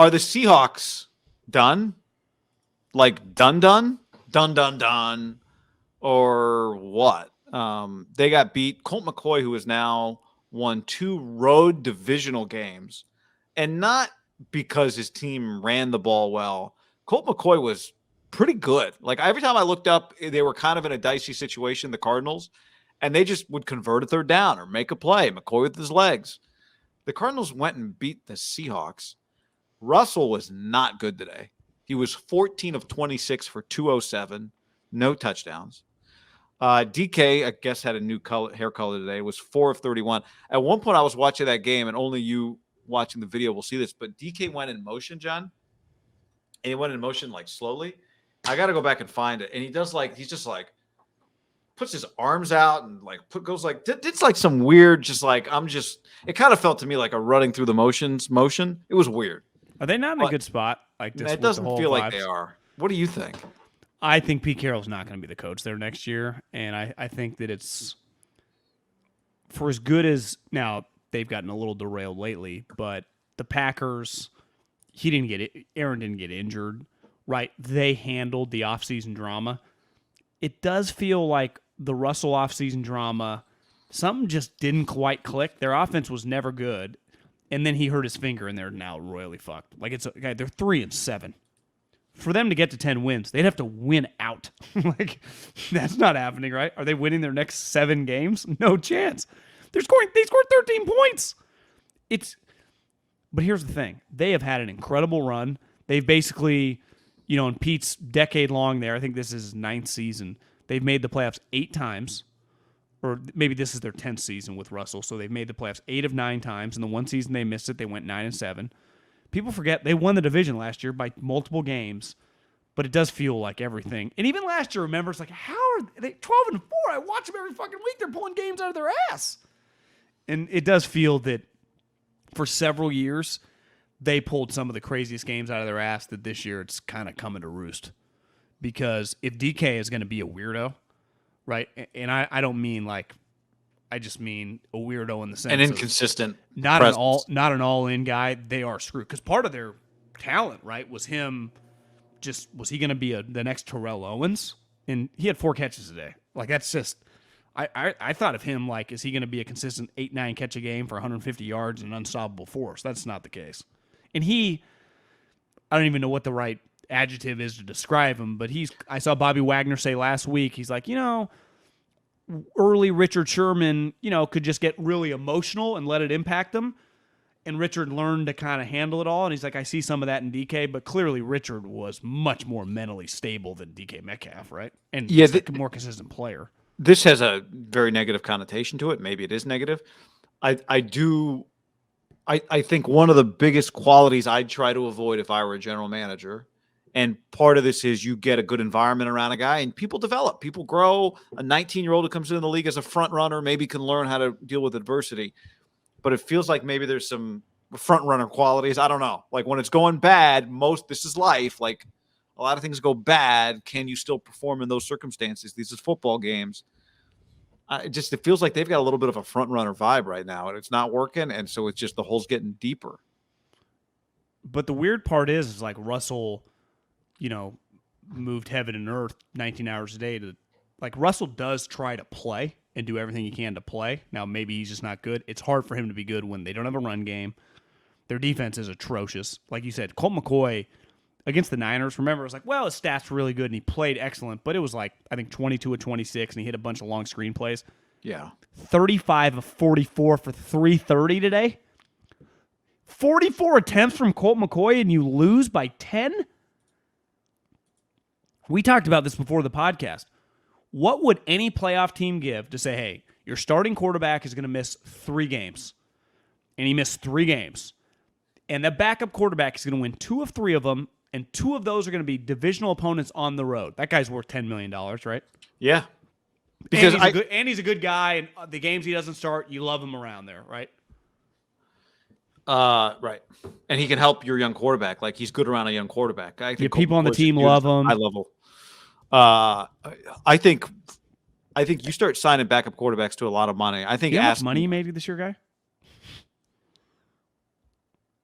Are the Seahawks done? Like done, or what? They got beat. Colt McCoy, who has now won 2 road divisional games, and not because his team ran the ball well. Colt McCoy was pretty good. Like every time I looked up, they were kind of in a dicey situation, the Cardinals, and they just would convert a third down or make a play. McCoy with his legs. The Cardinals went and beat the Seahawks. Russell was not good today. He was 14 of 26 for 207, no touchdowns. DK, I guess, had a new hair color today, was 4 of 31. At one point, I was watching that game, and only you watching the video will see this, but DK went in motion, John, and he went in motion like slowly. I got to go back and find it. And he does he's just like, puts his arms out and goes like, it's like some weird, it kind of felt to me like a running through the motion. It was weird. Are they not in a good spot? Like this, it doesn't feel like they are. What do you think? I think Pete Carroll's not going to be the coach there next year, and I think that it's for as good as now they've gotten a little derailed lately, but the Packers, Aaron didn't get injured, right? They handled the offseason drama. It does feel like the Russell offseason drama, something just didn't quite click. Their offense was never good. And then he hurt his finger, and they're now royally fucked. Like they're 3-7. For them to get to 10 wins, they'd have to win out. Like that's not happening, right? Are they winning their next 7 games? No chance. They scored 13 points. But here's the thing: they have had an incredible run. They've basically, in Pete's decade long there, I think this is his 9th season. They've made the playoffs 8 times. Or maybe this is their 10th season with Russell, so they've made the playoffs 8 of 9 times. And the one season they missed it, they went 9-7. People forget they won the division last year by multiple games, but it does feel like everything. And even last year, remember, it's like, how are they 12-4? I watch them every fucking week. They're pulling games out of their ass. And it does feel that for several years, they pulled some of the craziest games out of their ass that this year it's kind of coming to roost. Because if DK is going to be a weirdo, right? And I don't mean I just mean a weirdo in the sense an inconsistent, not an all-in guy. They are screwed because part of their talent, right, was him. Was he going to be the next Terrell Owens? And he had 4 catches today. Like that's just. I thought of him like, is he going to be a consistent 8-9 catch a game for 150 yards and an unstoppable force? That's not the case. And I don't even know what the right adjective is to describe him, but I saw Bobby Wagner say last week, he's like, early Richard Sherman, could just get really emotional and let it impact them. And Richard learned to kind of handle it all. And he's like, I see some of that in DK, but clearly Richard was much more mentally stable than DK Metcalf, right? And he's a more consistent player. This has a very negative connotation to it. Maybe it is negative. I think one of the biggest qualities I'd try to avoid if I were a general manager, and part of this is you get a good environment around a guy and people develop, people grow. A 19-year-old who comes into the league as a front runner maybe can learn how to deal with adversity. But it feels like maybe there's some front runner qualities. I don't know. Like when it's going bad, this is life. Like a lot of things go bad. Can you still perform in those circumstances? These are football games. It feels like they've got a little bit of a front runner vibe right now, and it's not working. And so it's just the hole's getting deeper. But the weird part is like Russell, moved heaven and earth 19 hours a day to like Russell does try to play and do everything he can to play. Now, maybe he's just not good. It's hard for him to be good when they don't have a run game. Their defense is atrocious. Like you said, Colt McCoy against the Niners, remember, it was like, well, his stats were really good and he played excellent, but it was like, I think 22 of 26 and he hit a bunch of long screen plays. Yeah. 35 of 44 for 330 today. 44 attempts from Colt McCoy and you lose by 10? We talked about this before the podcast. What would any playoff team give to say, hey, your starting quarterback is going to miss 3 games, and he missed 3 games, and the backup quarterback is going to win 2 of 3 of them, and 2 of those are going to be divisional opponents on the road. That guy's worth $10 million, right? Yeah. Because he's a good guy, and the games he doesn't start, you love him around there, right? Right. And he can help your young quarterback. Like he's good around a young quarterback. I think people on the team love him. High level. I think you start signing backup quarterbacks to a lot of money. I think how much money you made this year, guy?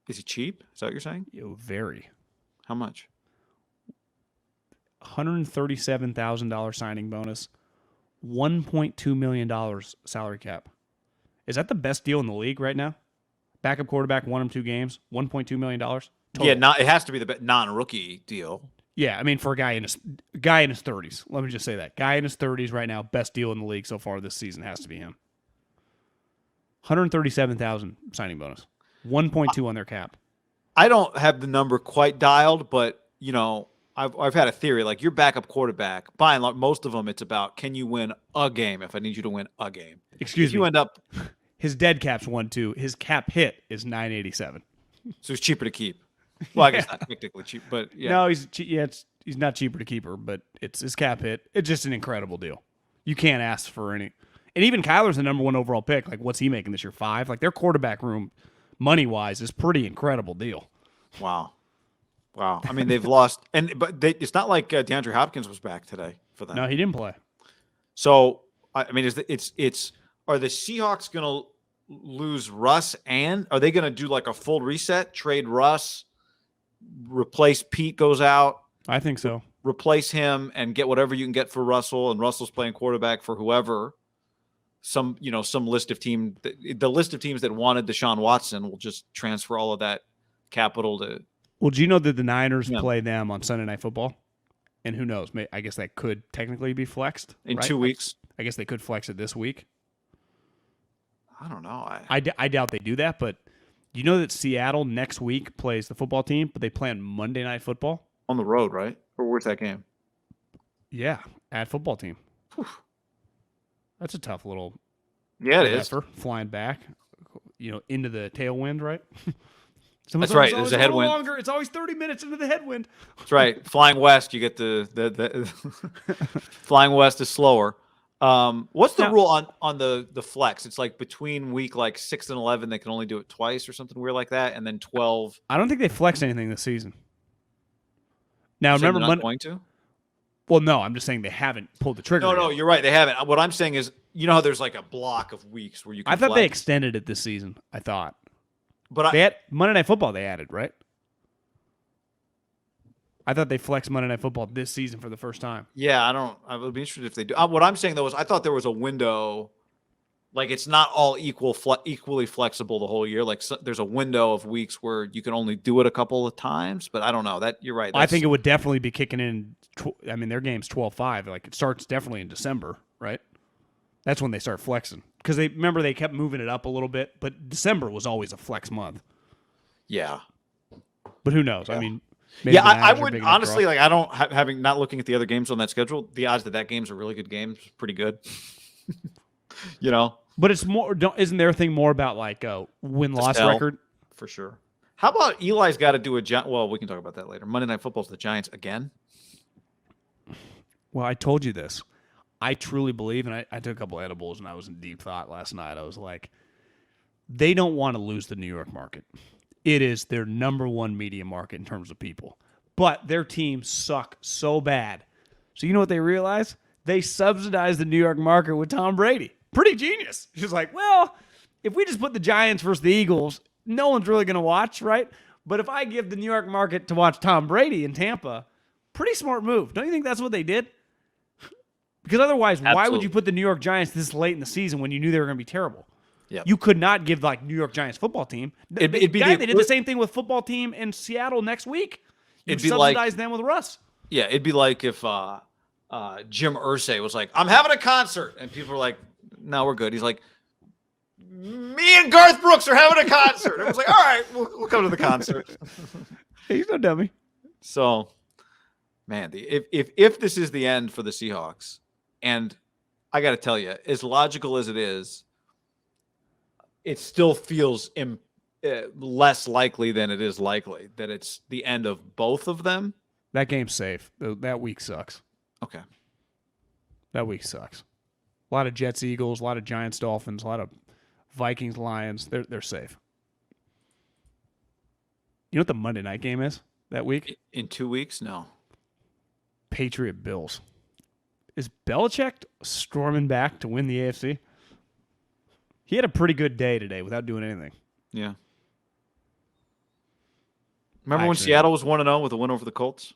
Is he cheap? Is that what you're saying? Very. How much? $137,000 signing bonus, $1.2 million salary cap. Is that the best deal in the league right now? Backup quarterback, 1 of 2 games, $1.2 million. Total. Yeah, it has to be the non-rookie deal. Yeah, I mean, for a guy in his 30s. Let me just say that. Guy in his 30s right now, best deal in the league so far this season has to be him. $137,000 signing bonus. 1.2 on their cap. I don't have the number quite dialed, but I've had a theory. Like your backup quarterback, by and large, most of them, it's about can you win a game? If I need you to win a game, excuse me, you end up his dead cap's 1.2. His cap hit is $987. So it's cheaper to keep. Well, I guess not technically cheap, but yeah. No, he's not cheaper to keep her, but it's his cap hit. It's just an incredible deal. You can't ask for any. And even Kyler's the number 1 overall pick. Like, what's he making this year? 5? Like, their quarterback room, money-wise, is pretty incredible deal. Wow. I mean, they've lost, it's not like DeAndre Hopkins was back today for them. No, he didn't play. So, I mean, are the Seahawks going to lose Russ, and are they going to do like a full reset, trade Russ, replace Pete goes out? I think so. Replace him and get whatever you can get for Russell, and Russell's playing quarterback for whoever. Some list of the list of teams that wanted Deshaun Watson will just transfer all of that capital to. Well, do you know that the Niners play them on Sunday Night Football? And who knows? I guess that could technically be flexed in 2 weeks. I guess they could flex it this week. I don't know. I doubt they do that, but you know that Seattle next week plays the football team, but they play on Monday Night Football? On the road, right? Or where's that game? Yeah, at football team. Whew. That's a tough little effort, flying back, into the tailwind, right? That's right. There's a headwind. Longer. It's always 30 minutes into the headwind. That's right. Flying west, you get the flying west is slower. What's the rule on the flex? It's like between week 6 and 11, they can only do it twice or something weird like that, and then 12. I don't think they flexed anything this season. Now, so remember, they're not going to? Well, no, I'm just saying they haven't pulled the trigger. No, you're right. They haven't. What I'm saying is, how there's like a block of weeks where you can I thought flex. they extended it this season. I thought. But they had Monday Night Football they added, right? I thought they flexed Monday Night Football this season for the first time. Yeah, I would be interested if they do. What I'm saying, though, is I thought there was a window. Like, it's not all equally flexible the whole year. Like, there's a window of weeks where you can only do it a couple of times. But I don't know. You're right. I think it would definitely be kicking in. Their game's 12-5. Like, it starts definitely in December, right? That's when they start flexing. Because they kept moving it up a little bit. But December was always a flex month. Yeah. But who knows? Yeah. I mean, I would honestly, I don't, having not looking at the other games on that schedule, the odds that game's a really good game is pretty good. But it's more. Isn't their thing more about win-loss record? For sure. How about Eli's got to do well, we can talk about that later. Monday Night Football's the Giants again. Well, I told you this. I truly believe, and I took a couple edibles, and I was in deep thought last night. I was like, they don't want to lose the New York market. It is their number 1 media market in terms of people. But their teams suck so bad. So you know what they realize? They subsidize the New York market with Tom Brady. Pretty genius. She's like, well, if we just put the Giants versus the Eagles, no one's really going to watch, right? But if I give the New York market to watch Tom Brady in Tampa, pretty smart move. Don't you think that's what they did? Because otherwise, why would you put the New York Giants this late in the season when you knew they were going to be terrible? Yep. You could not give New York Giants football team. They did the same thing with football team in Seattle next week. You subsidize them with Russ. Yeah, it'd be like if Jim Irsay was like, I'm having a concert. And people were like, no, we're good. He's like, me and Garth Brooks are having a concert. It was like, all right, we'll come to the concert. Hey, he's no dummy. So, man, if this is the end for the Seahawks, and I got to tell you, as logical as it is, it still feels less likely than it is likely that it's the end of both of them. That game's safe. That week sucks. Okay. That week sucks. A lot of Jets, Eagles, a lot of Giants, Dolphins, a lot of Vikings, Lions. They're safe. You know what the Monday night game is that week? In 2 weeks? No. Patriot Bills. Is Belichick storming back to win the AFC? He had a pretty good day today without doing anything. Yeah. Remember when Seattle was 1-0 with a win over the Colts?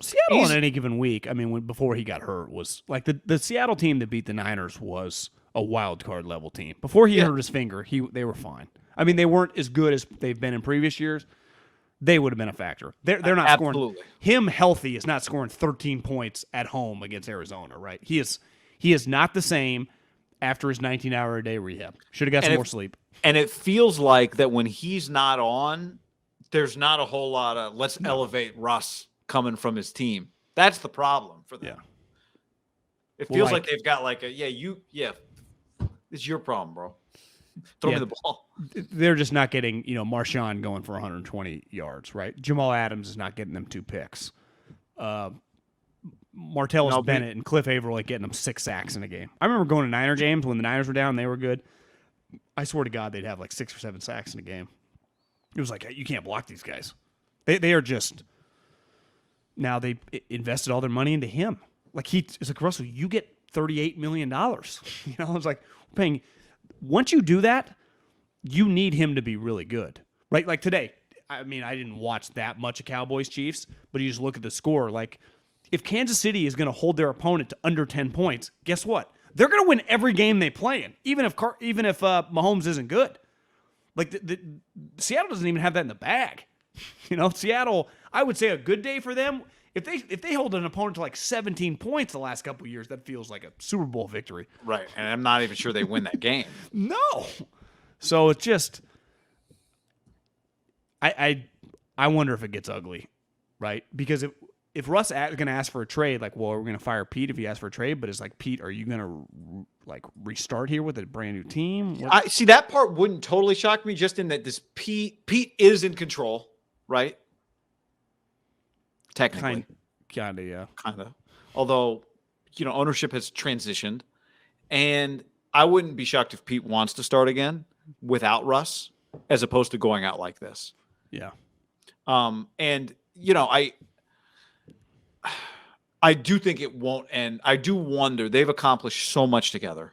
Seattle on any given week, I mean, before he got hurt, was like the Seattle team that beat the Niners was a wild card level team. Before he hurt his finger, they were fine. I mean, they weren't as good as they've been in previous years. They would have been a factor. They're not scoring. Him healthy is not scoring 13 points at home against Arizona, right? He is not the same after his 19-hour-a-day rehab. Should have got some more sleep. And it feels like that when he's not on, there's not a whole lot of let's elevate Russ coming from his team. That's the problem for them. Yeah. It feels like they've got like it's your problem, bro. Throw me the ball. They're just not getting, Marshawn going for 120 yards, right? Jamal Adams is not getting them 2 picks. Martellus Bennett and Cliff Averill like getting them 6 sacks in a game. I remember going to Niner games when the Niners were down, they were good. I swear to God, they'd have like 6 or 7 sacks in a game. It was like, you can't block these guys. They are just, now they invested all their money into him. Like it's like, Russell, you get $38 million. It's like paying. Once you do that, you need him to be really good, right? Like today, I mean, I didn't watch that much of Cowboys Chiefs, but you just look at the score. Like, if Kansas City is going to hold their opponent to under 10 points, guess what? They're going to win every game they play in, even if Mahomes isn't good. Like Seattle doesn't even have that in the bag. Seattle, I would say a good day for them. If they hold an opponent to like 17 points the last couple of years, that feels like a Super Bowl victory. Right, and I'm not even sure they win that game. No. So it's just, I wonder if it gets ugly, right? Because if Russ is going to ask for a trade, like, well, we're going to fire Pete if he asks for a trade, but it's like, Pete, are you going to like restart here with a brand new team? I see that part wouldn't totally shock me, just in that this Pete is in control, right? Technically. Kind of, yeah. Kind of. Although, ownership has transitioned. And I wouldn't be shocked if Pete wants to start again without Russ, as opposed to going out like this. Yeah. And, I do think it won't end. I do wonder. They've accomplished so much together.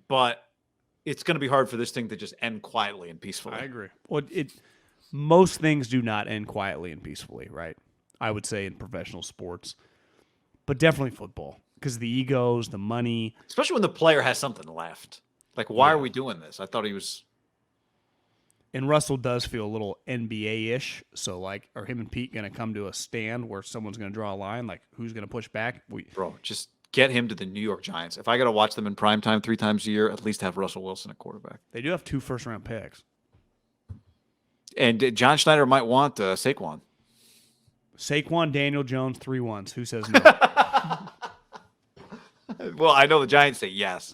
But it's going to be hard for this thing to just end quietly and peacefully. I agree. Well, most things do not end quietly and peacefully, right? I would say in professional sports, but definitely football, because the egos, the money. Especially when the player has something left. Like, why are we doing this? I thought he was. And Russell does feel a little NBA-ish. So, like, are him and Pete going to come to a stand where someone's going to draw a line? Like, who's going to push back? Bro, just get him to the New York Giants. If I got to watch them in primetime 3 times a year, at least have Russell Wilson at quarterback. They do have 2 first-round picks. And John Schneider might want Saquon. Saquon, Daniel Jones, 3 ones. Who says no? Well, I know the Giants say yes.